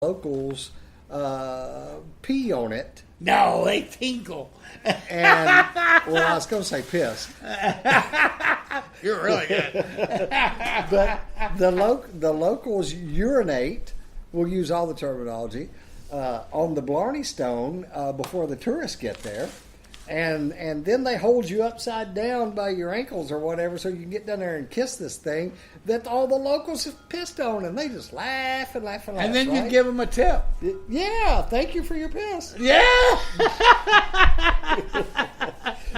locals pee on it. No, they tinkle. And well, I was going to say piss. You're really good. But the locals urinate. We'll use all the terminology on the Blarney Stone before the tourists get there, and then they hold you upside down by your ankles or whatever, so you can get down there and kiss this thing that all the locals have pissed on, and they just laugh and laugh and laugh. And then right? you give them a tip. Yeah, thank you for your piss. Yeah.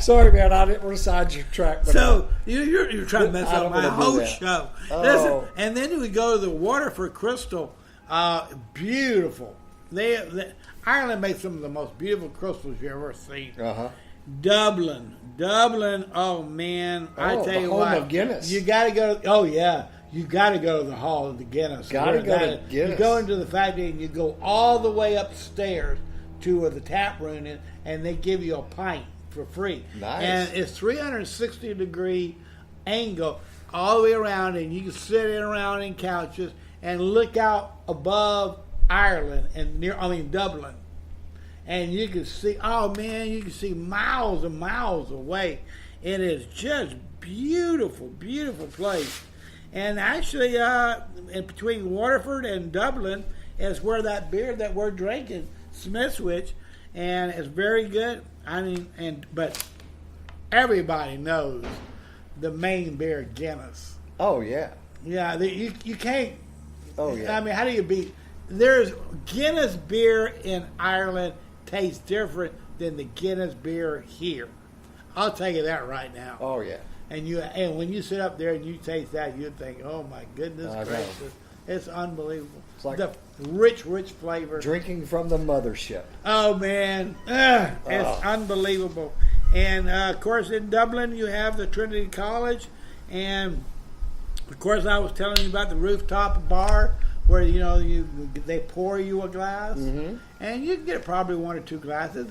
Sorry, man, I didn't want to sidetrack. But So you're trying to mess I up don't my wanna do whole that. show. Oh. Listen, and then we go to the Waterford Crystal. Beautiful. Ireland makes some of the most beautiful crystals you ever seen. Uh-huh. Dublin. Oh man! I tell you home what, of Guinness. you got to go. Oh yeah, you got to go to the Hall of the Guinness. Got to go to You Guinness. go into the factory and you go all the way upstairs to where the tap room is, and they give you a pint for free. Nice. And it's 360-degree angle all the way around, and you can sit around in couches and look out above Ireland and Dublin. And you can see, you can see miles and miles away. It is just beautiful, beautiful place. And actually, in between Waterford and Dublin is where that beer that we're drinking, Smithswich, and it's very good. But everybody knows the main beer, Guinness. Oh yeah. Yeah, you can't. Oh yeah. I mean, how do you beat? There's Guinness beer in Ireland tastes different than the Guinness beer here. I'll tell you that right now. Oh yeah. And when you sit up there and you taste that, you think, oh my goodness I know. gracious, it's unbelievable. It's like the rich flavor. drinking from the mothership. Oh man, it's unbelievable. And of course, in Dublin, you have the Trinity College, and of course, I was telling you about the rooftop bar where they pour you a glass, and you can get probably one or two glasses.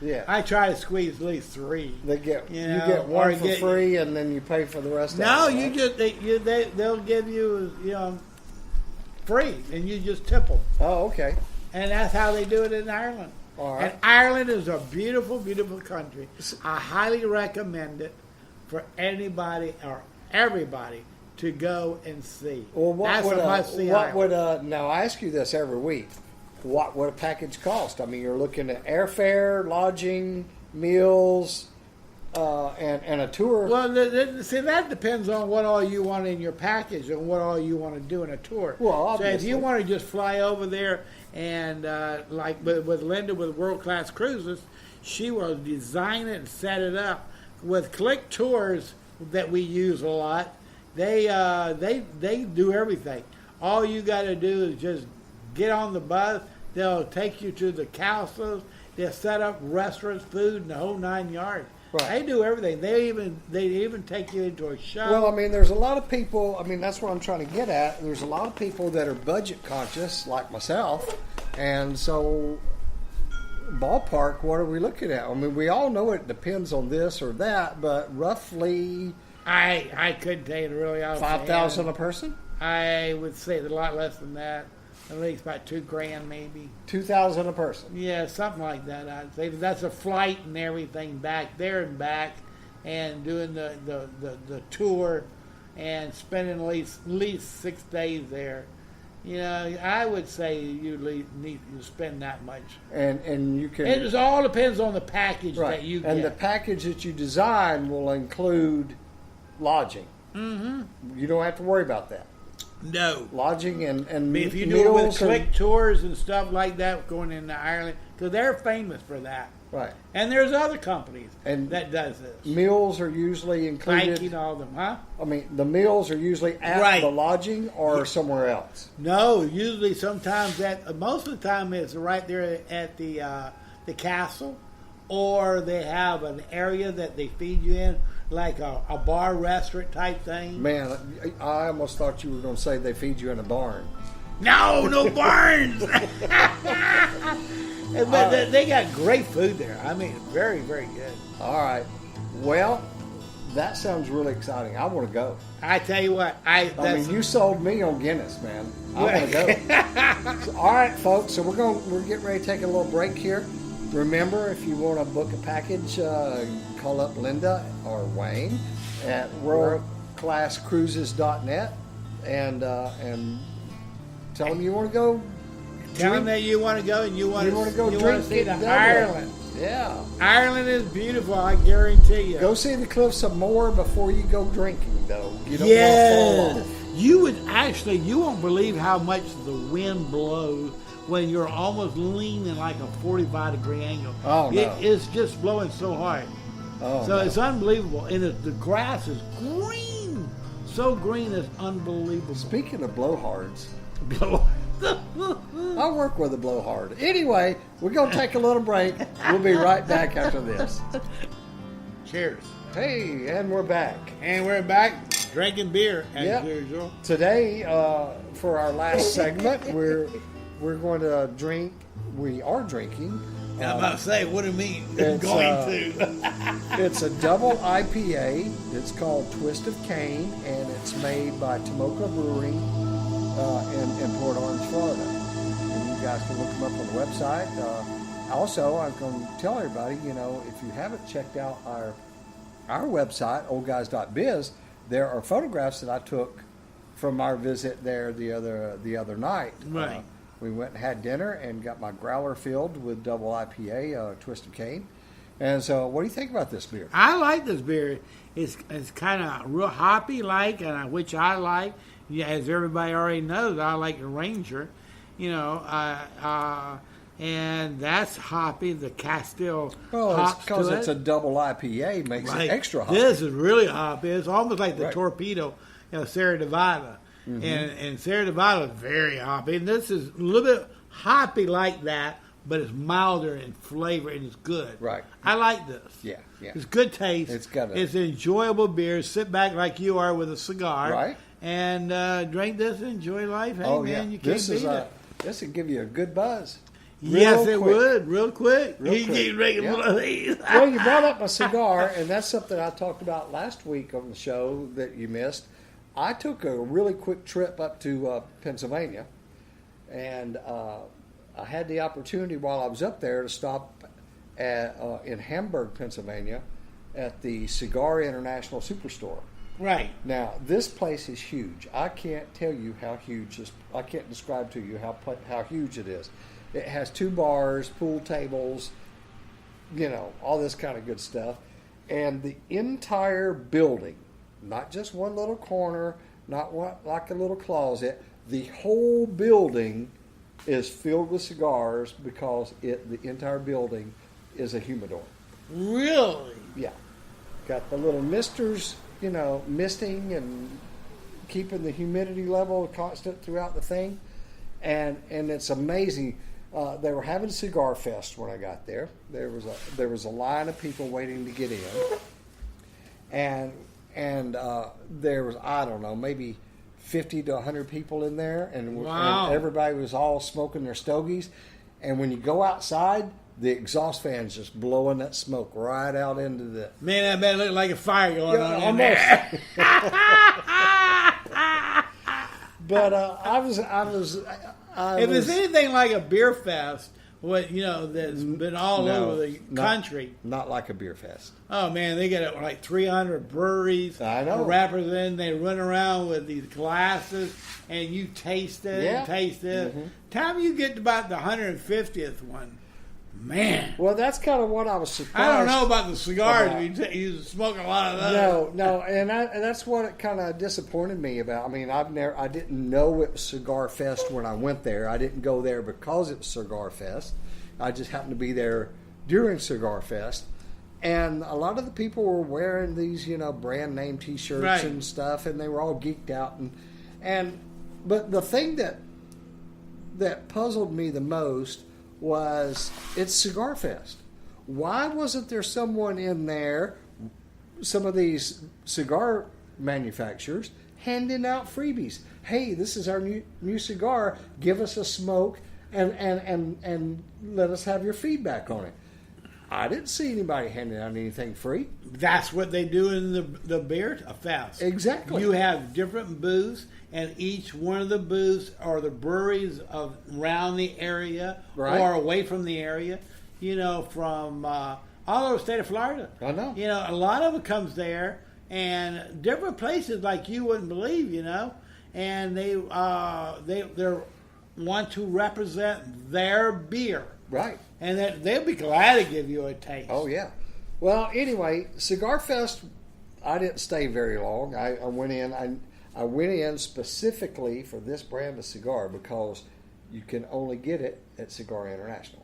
Yeah. I try to squeeze at least three. You get or one for free, and then you pay for the rest. No, of it, right? they'll give you free, and you just tip them. Oh, okay. And that's how they do it in Ireland. All right. And Ireland is a beautiful, beautiful country. I highly recommend it for anybody or everybody to go and see. Well, Ireland. Now I ask you this every week. What would a package cost? I mean, you're looking at airfare, lodging, meals, and a tour. Well, see, that depends on what all you want in your package and what all you want to do in a tour. Well, so obviously. if you want to just fly over there and like with Linda with World Class Cruises, she will design it and set it up. With Click Tours that we use a lot, they do everything. All you got to do is just get on the bus. They'll take you to the castles. They'll set up restaurants, food, and the whole 9 yards. Right. They do everything. They even take you into a show. Well, I mean, there's a lot of people. I mean, that's what I'm trying to get at. There's a lot of people that are budget conscious, like myself, and so ballpark. What are we looking at? I mean, we all know it depends on this or that, but roughly, I couldn't tell you really. 5,000 a person. I would say a lot less than that. At least about $2,000 maybe. 2,000 a person. Yeah, something like that. I'd say that's a flight and everything back there and back, and doing the tour, and spending at least 6 days there. I would say you need to spend that much. And you can. It all depends on the package Right. that you get. And the package that you design will include lodging. Mm-hmm. You don't have to worry about that. No. Lodging and If you do it with Click Tours and stuff like that, going into Ireland, because they're famous for that. Right. And there's other companies And that does this. Meals are usually included. Nike and all of them, huh? I mean, the meals are usually at Right. the lodging or somewhere else. No, usually sometimes most of the time it's right there at the castle, or they have an area that they feed you in, like a bar restaurant type thing. Man, I almost thought you were going to say they feed you in a barn. No barns. But they got great food there. I mean, very, very good. All right. Well, That sounds really exciting. I want to go. I tell you what, I mean, you sold me on Guinness, man. I want to go. So, all right, folks. So we're getting ready to take a little break here. Remember, if you want to book a package, call up Linda or Wayne at worldclasscruises.net and tell them you want to go. Tell them that you want to go and you want to go drink see in Ireland. Yeah. Ireland is beautiful, I guarantee you. Go see the Cliffs of Moher before you go drinking, though. You don't want to fall off. You won't believe how much the wind blows when you're almost leaning like a 45-degree angle. Oh, no. It's just blowing so hard. Oh, so no. It's unbelievable. And the grass is green. So green, it's unbelievable. Speaking of blowhards, Blow. I work with a blowhard. Anyway, we're going to take a little break. We'll be right back after this. Cheers. Hey, and we're back. And we're back drinking beer as Yep. usual. Today, for our last segment, we're going to drink. We are drinking. I'm about to say, what do you mean? It's, Going to. It's a double IPA. It's called Twist of Cane, and it's made by Tomoka Brewing in Port Orange, Florida. And you guys can look them up on the website. Also, I'm going to tell everybody, if you haven't checked out our website, oldguys.biz, there are photographs that I took from our visit there the other night. Right. We went and had dinner and got my growler filled with double IPA, Twist of Cane. And so, what do you think about this beer? I like this beer. It's kind of real hoppy like, which I like. Yeah, as everybody already knows, I like the Ranger. And that's hoppy. The Castile hops because to it's it. a double IPA makes it extra hoppy. This is really hoppy. It's almost like the Right. Torpedo, Sierra Nevada. Mm-hmm. And Sierra Nevada is very hoppy. And this is a little bit hoppy like that, but it's milder in flavor and it's good. Right. I like this. Yeah. It's good taste. It's got It's an enjoyable beer. Sit back like you are with a cigar. Right. And drink this and enjoy life. Hey, man, you can't This beat is it. this would give you a good buzz. Yes, Real it quick. would. Real quick. Real You quick. keep drinking Yeah. one of these. Well, you brought up a cigar, and that's something I talked about last week on the show that you missed. I took a really quick trip up to Pennsylvania, and I had the opportunity while I was up there to stop in Hamburg, Pennsylvania, at the Cigar International Superstore. Right. Now, this place is huge. I can't tell you how huge this. I can't describe to you how huge it is. It has 2 bars, pool tables, all this kind of good stuff, and the entire building, not just one little corner, not one, like a little closet. The whole building is filled with cigars because the entire building is a humidor. Really? Yeah, got the little misters. Misting and keeping the humidity level constant throughout the thing. And it's amazing. They were having Cigar Fest when I got there. There was a line of people waiting to get in. And there was, I don't know, maybe 50 to 100 people in there. And everybody was all smoking their stogies. And when you go outside, the exhaust fan's just blowing that smoke right out into the... Man, that man looked like a fire going on in almost. there. But I was. If it's anything like a beer fest, that's been all over the country. Not like a beer fest. Oh man, they got like 300 breweries. I know. Rappers in, they run around with these glasses, and you taste it and taste it. Mm-hmm. Time you get to about the 150th one, man. Well, that's kind of what I was surprised. I don't know about the cigars. You smoke a lot of those. No, and that's what it kind of disappointed me about. I mean, I didn't know it was Cigar Fest when I went there. I didn't go there because it was Cigar Fest. I just happened to be there during Cigar Fest, and a lot of the people were wearing these, brand name T-shirts and stuff, and they were all geeked out. But the thing that puzzled me the most was it's Cigar Fest. Why wasn't there someone in there, some of these cigar manufacturers, handing out freebies? Hey, this is our new cigar. Give us a smoke and let us have your feedback on it. I didn't see anybody handing out anything free. That's what they do in the beer fest. Exactly. You have different booths, and each one of the booths are the breweries around the area Right. or away from the area. From all over the state of Florida. I know. A lot of it comes there, and different places like you wouldn't believe. And they want to represent their beer. Right. And they'll be glad to give you a taste. Oh, yeah. Well, anyway, Cigar Fest, I didn't stay very long. I went in. I went in specifically for this brand of cigar because you can only get it at Cigar International.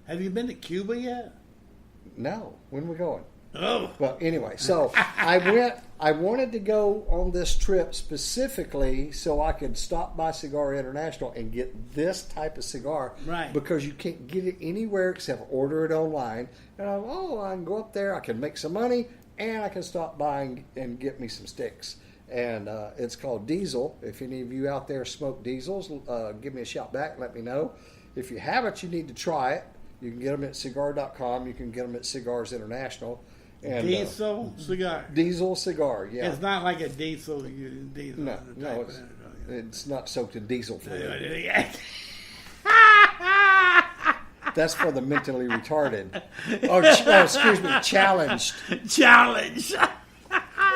Have you been to Cuba yet? No. When are we going? Oh. Well, anyway, so I wanted to go on this trip specifically so I could stop by Cigar International and get this type of cigar. Right. Because you can't get it anywhere except order it online. And I can go up there, I can make some money, and I can stop by and get me some sticks. And it's called Diesel. If any of you out there smoke Diesels, give me a shout back, let me know. If you haven't, you need to try it. You can get them at cigar.com. You can get them at Cigars International. And, Diesel cigar. Diesel cigar, yeah. It's not like a diesel. Diesel No, it's not soaked in diesel fluid. That's for the mentally retarded. Excuse me, challenged. Challenge.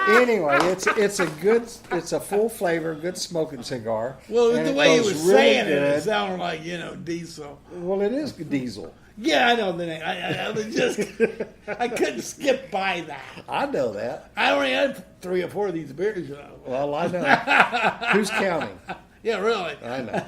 Anyway, it's a full flavor, good smoking cigar. Well, and the way he was really saying good. it sounded like diesel. Well, it is diesel. Yeah, I know the name. I was just I couldn't skip by that. I know that. I already had 3 or 4 of these beers. Well, I know. Who's counting? Yeah, really. I know.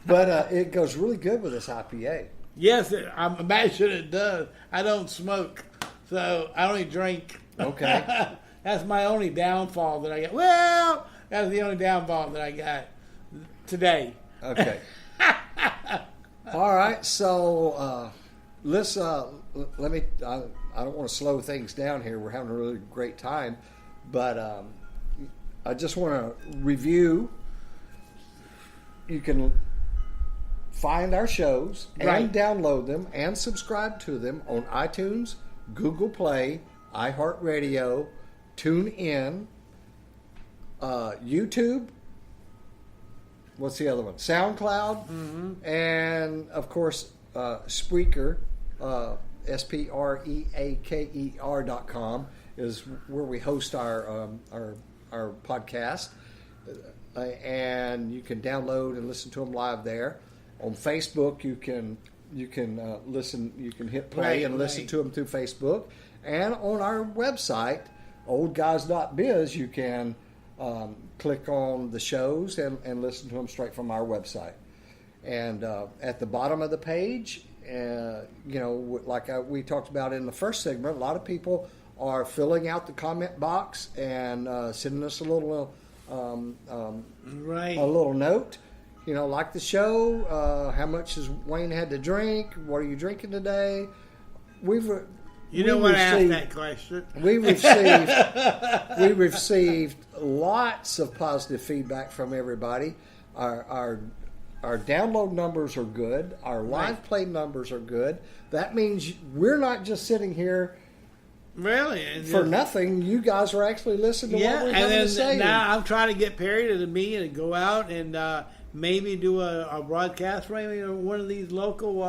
But it goes really good with this IPA. Yes, I imagine it does. I don't smoke, so I only drink. Okay. That's my only downfall that I got. Well, that's the only downfall that I got today. Okay. All right. So let's let me. I don't want to slow things down here. We're having a really great time, but I just want to review. You can find our shows and download them and subscribe to them on iTunes, Google Play, iHeartRadio, TuneIn, YouTube. What's the other one? SoundCloud, and of course Spreaker, Spreaker.com is where we host our podcast, and you can download and listen to them live there. On Facebook, you can listen. You can hit play and listen to them through Facebook. And on our website, oldguys.biz, you can click on the shows and listen to them straight from our website. And at the bottom of the page, like we talked about in the first segment, a lot of people are filling out the comment box and sending us a little note. Like the show, how much has Wayne had to drink? What are you drinking today? I asked that question. We received lots of positive feedback from everybody. Our download numbers are good. Our live play numbers are good. That means we're not just sitting here for nothing. You guys are actually listening to what we're having to say. Now I'm trying to get Perry to me and go out and maybe do a broadcast, maybe one of these local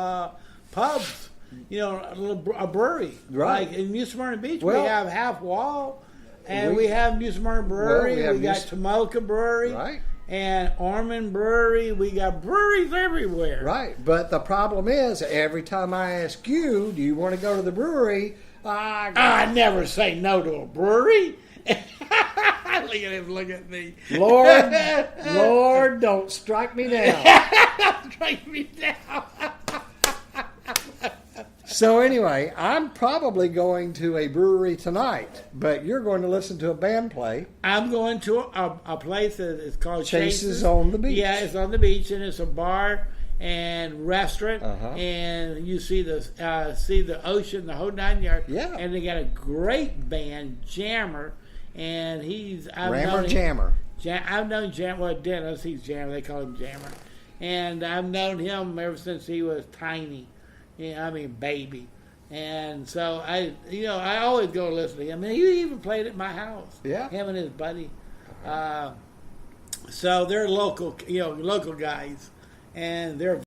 pubs. A brewery. Right. Like in New Smyrna Beach, we have Half Wall, and we have New Smyrna Brewery. We got Tomolka Brewery. Right. And Ormond Brewery. We got breweries everywhere. Right. But the problem is, every time I ask you, do you want to go to the brewery? I never say no to a brewery. Look at him, look at me. Lord, don't strike me down. Strike me down. So anyway, I'm probably going to a brewery tonight, but you're going to listen to a band play. I'm going to a place that is called Chases on the Beach. Yeah, it's on the beach, and it's a bar and restaurant, and you see the ocean, the whole 9 yards. Yeah. And they got a great band, Jammer, and I've known Jammer. Well, Dennis, he's Jammer. They call him Jammer, and I've known him ever since he was tiny. Yeah, I mean, baby. And so I always go listen to him. And he even played at my house. Yeah. Him and his buddy. So they're local guys, and they're